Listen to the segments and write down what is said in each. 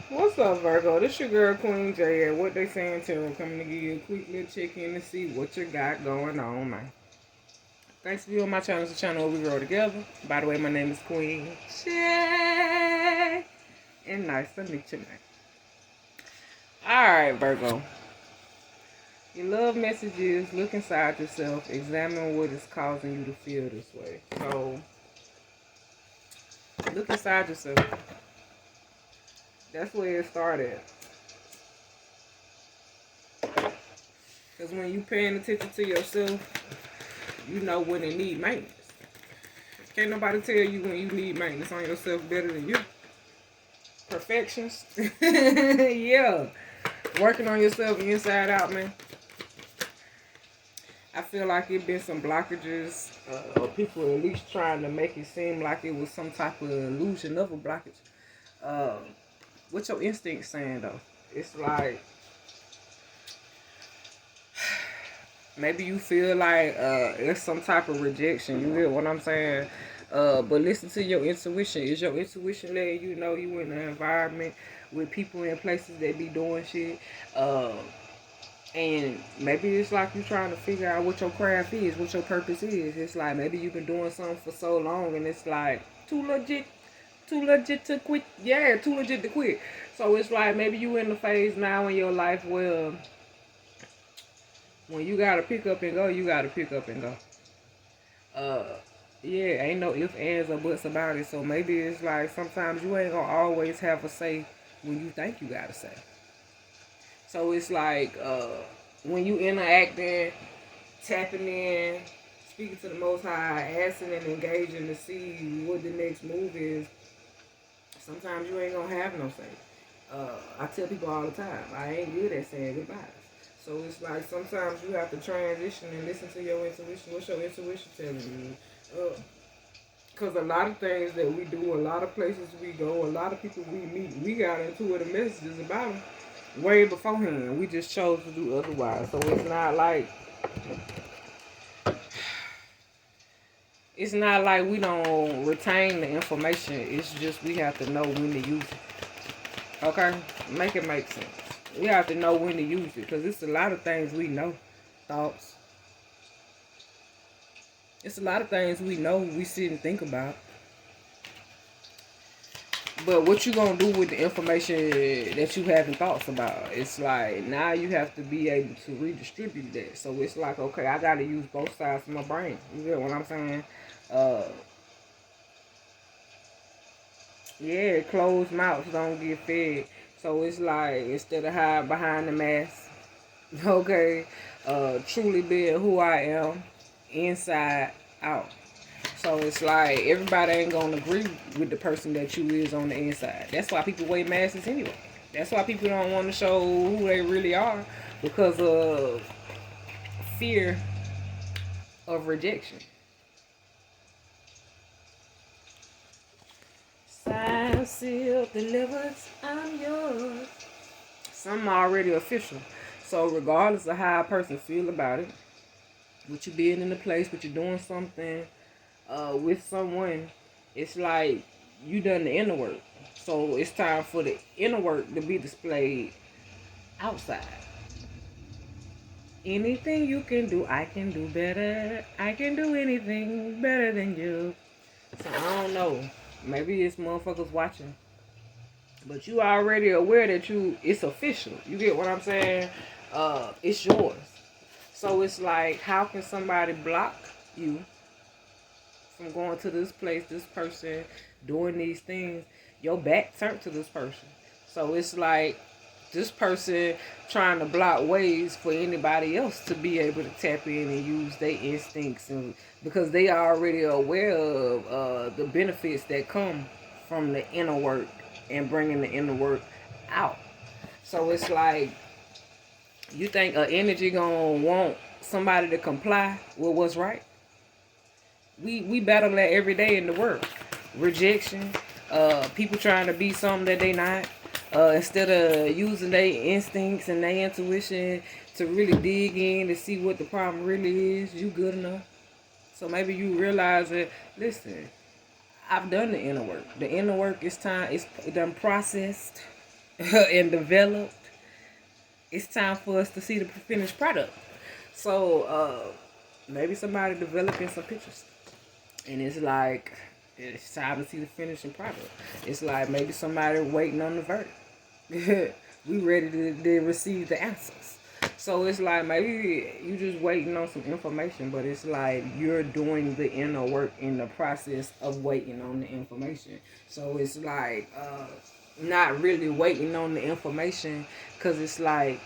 What's up, Virgo? This your girl Queen J. What they saying to her? Coming to give you a quick little check-in to see what you got going on, man. Thanks for viewing my channel. It's a channel where we grow together. By the way, my name is Queen J. And nice to meet you, man. Alright, Virgo. Your love message is look inside yourself. Examine what is causing you to feel this way. So, look inside yourself. That's where it started. Because when you paying attention to yourself, you know when it need maintenance. Can't nobody tell you when you need maintenance on yourself better than you. Perfections. Yeah. Working on yourself inside out, man. I feel like it been some blockages, or people at least trying to make it seem like it was some type of illusion of a blockage. Uh, what your instincts saying though? It's like maybe you feel like it's some type of rejection. You get what I'm saying? But listen to your intuition. Is your intuition letting you know you in an environment with people in places that be doing shit? And maybe it's like you trying to figure out what your craft is, what your purpose is. It's like maybe you've been doing something for so long and it's like too legit to quit. Yeah, too legit to quit. So it's like maybe you in the phase now in your life where when you gotta pick up and go, you gotta pick up and go. Uh, yeah, ain't no ifs, ands, or buts about it. So maybe it's like sometimes you ain't gonna always have a say when you think you gotta say. So it's like when you interacting, tapping in, speaking to the Most High, asking and engaging to see what the next move is. Sometimes you ain't gonna have no say. I tell people all the time, I ain't good at saying goodbyes. So it's like sometimes you have to transition and listen to your intuition. What's your intuition telling you? Because a lot of things that we do, a lot of places we go, a lot of people we meet, we got into it, the messages about them way beforehand. We just chose to do otherwise. So it's not like we don't retain the information. It's just we have to know when to use it. Okay? Make it make sense. We have to know when to use it. Because it's a lot of things we know. Thoughts. It's a lot of things we know we sit and think about. But what you gonna do with the information that you having thoughts about? It's like now you have to be able to redistribute that. So it's like, okay, I gotta use both sides of my brain. You get what I'm saying? Uh, yeah, closed mouths don't get fed. So it's like instead of hiding behind the mask, okay, truly being who I am, inside out. So it's like everybody ain't gonna agree with the person that you is on the inside. That's why people wear masks anyway. That's why people don't want to show who they really are because of fear of rejection. Signed, sealed, delivered, I'm yours. Some already official. So regardless of how a person feel about it, with you being in the place, with you doing something with someone, it's like you done the inner work. So it's time for the inner work to be displayed outside. Anything you can do, I can do better. I can do anything better than you. So I don't know. Maybe it's motherfuckers watching. But you already aware that it's official. You get what I'm saying? It's yours. So it's like, how can somebody block you from going to this place, this person, doing these things? Your back turned to this person. So it's like this person trying to block ways for anybody else to be able to tap in and use their instincts, and because they are already aware of the benefits that come from the inner work and bringing the inner work out. So it's like you think an energy gonna want somebody to comply with what's right. We battle that every day in the world. Rejection, people trying to be something that they not. Instead of using their instincts and their intuition to really dig in to see what the problem really is, you good enough. So maybe you realize that, listen, I've done the inner work. The inner work is time, it's done processed. and developed, it's time for us to see the finished product. So maybe somebody developing some pictures, and it's like it's time to see the finishing product. It's like maybe somebody waiting on the verdict. We ready to receive the answers. So it's like maybe you just waiting on some information, but it's like you're doing the inner work in the process of waiting on the information. So it's like not really waiting on the information, because it's like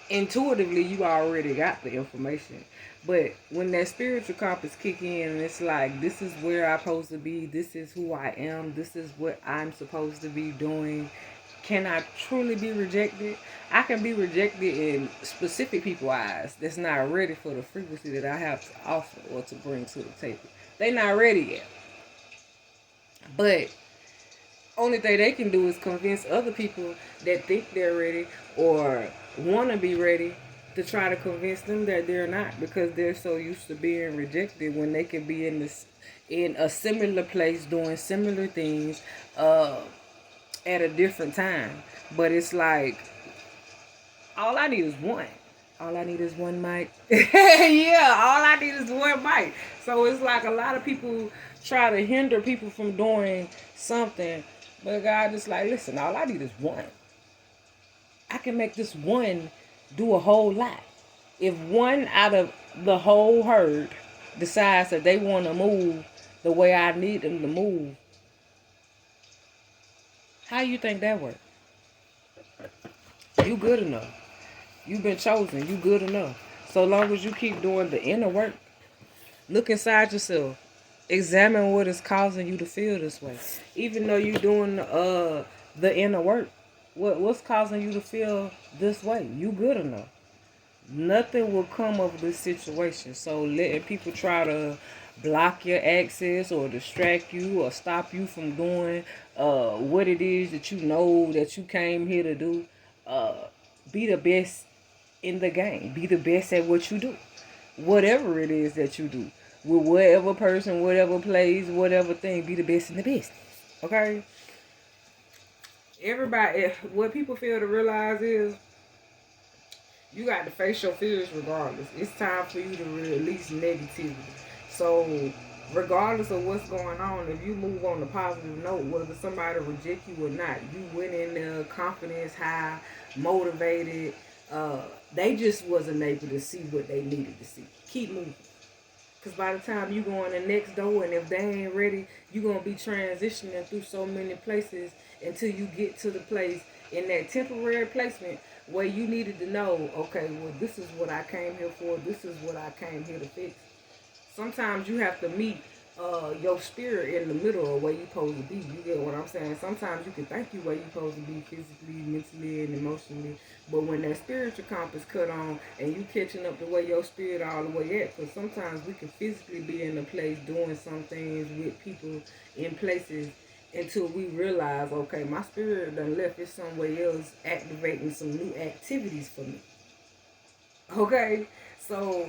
intuitively you already got the information. But when that spiritual compass kick in, and it's like, this is where I'm supposed to be, this is who I am, this is what I'm supposed to be doing. Can I truly be rejected? I can be rejected in specific people's eyes that's not ready for the frequency that I have to offer or to bring to the table. They not ready yet. But only thing they can do is convince other people that think they're ready or want to be ready, to try to convince them that they're not, because they're so used to being rejected when they can be in a similar place doing similar things at a different time. But it's like all I need is one. All I need is one mic. Yeah, all I need is one mic. So it's like a lot of people try to hinder people from doing something, but God is like, listen, all I need is one. I can make this one do a whole lot. If one out of the whole herd decides that they want to move the way I need them to move, how you think that works? You good enough. You've been chosen. You good enough. So long as you keep doing the inner work, look inside yourself. Examine what is causing you to feel this way. Even though you're doing the inner work, what's causing you to feel this way? You good enough. Nothing will come of this situation. So letting people try to block your access or distract you or stop you from doing what it is that you know that you came here to do. Be the best in the game. Be the best at what you do. Whatever it is that you do. With whatever person, whatever place, whatever thing, be the best in the business. Okay? Everybody, what people fail to realize is you got to face your fears regardless. It's time for you to release negativity. So, regardless of what's going on, if you move on a positive note, whether somebody reject you or not, you went in there confidence high, motivated. They just wasn't able to see what they needed to see. Keep moving. Because by the time you go in the next door, and if they ain't ready, you're going to be transitioning through so many places until you get to the place in that temporary placement where you needed to know, okay, well, this is what I came here for. This is what I came here to fix. Sometimes you have to meet your spirit in the middle of where you're supposed to be. You get what I'm saying? Sometimes you can think you where you're supposed to be physically, mentally, and emotionally. But when that spiritual compass cut on and you catching up to where your spirit all the way at, because sometimes we can physically be in a place doing some things with people in places until we realize, okay, my spirit done left it somewhere else, activating some new activities for me. Okay? So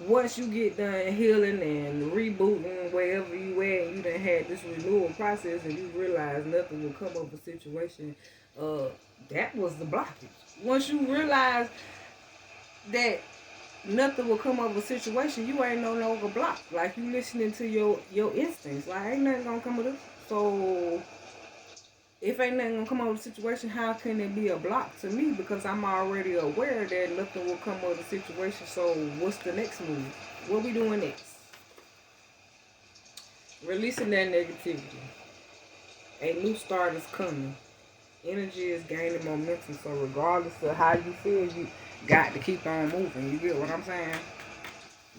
once you get done healing and rebooting wherever you at, and you done had this renewal process, and you realize nothing will come of a situation, that was the blockage. Once you realize that nothing will come of a situation, you ain't no longer blocked. Like, you listening to your instincts. Like, ain't nothing gonna come of this. So if ain't nothing gonna come out of the situation, how can it be a block to me? Because I'm already aware that nothing will come out of the situation. So what's the next move? What we doing next? Releasing that negativity. A new start is coming. Energy is gaining momentum. So regardless of how you feel, you got to keep on moving. You get what I'm saying?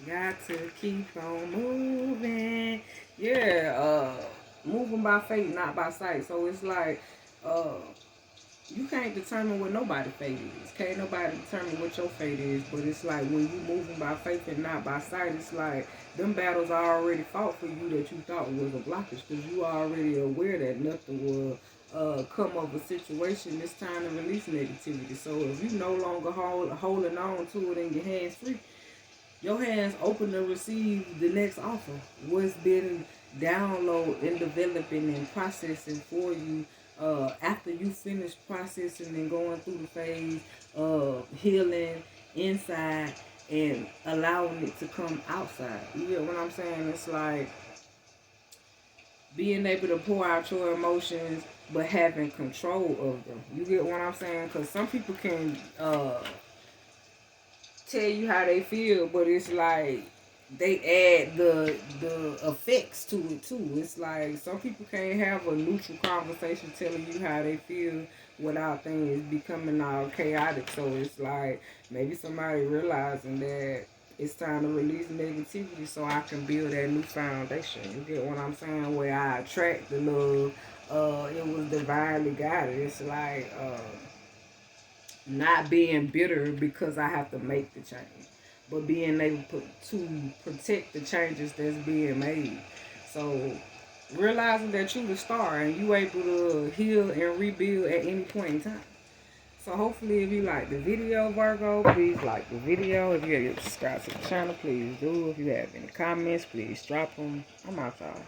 Got to keep on moving. Yeah, moving by faith, not by sight. So it's like, you can't determine what nobody's fate is. Can't nobody determine what your fate is. But it's like when you moving by faith and not by sight, it's like them battles are already fought for you that you thought was a blockage, because you are already aware that nothing will come of a situation. It's time to release negativity. So if you no longer holding on to it in your hands free, your hands open to receive the next offer. What's been downloaded and developing and processing for you after you finish processing and going through the phase of healing inside and allowing it to come outside. You get what I'm saying? It's like being able to pour out your emotions but having control of them. You get what I'm saying? Because some people can tell you how they feel, but it's like they add the effects to it too. It's like some people can't have a neutral conversation telling you how they feel without things becoming all chaotic. So it's like maybe somebody realizing that it's time to release negativity so I can build that new foundation. You get what I'm saying? Where I attract the love. It was divinely guided. It's like not being bitter because I have to make the change, but being able to protect the changes that's being made. So realizing that you the star and you able to heal and rebuild at any point in time. So hopefully if you like the video, Virgo, please like the video. If you have subscribed to the channel, please do. If you have any comments, please drop them. I'm out, y'all.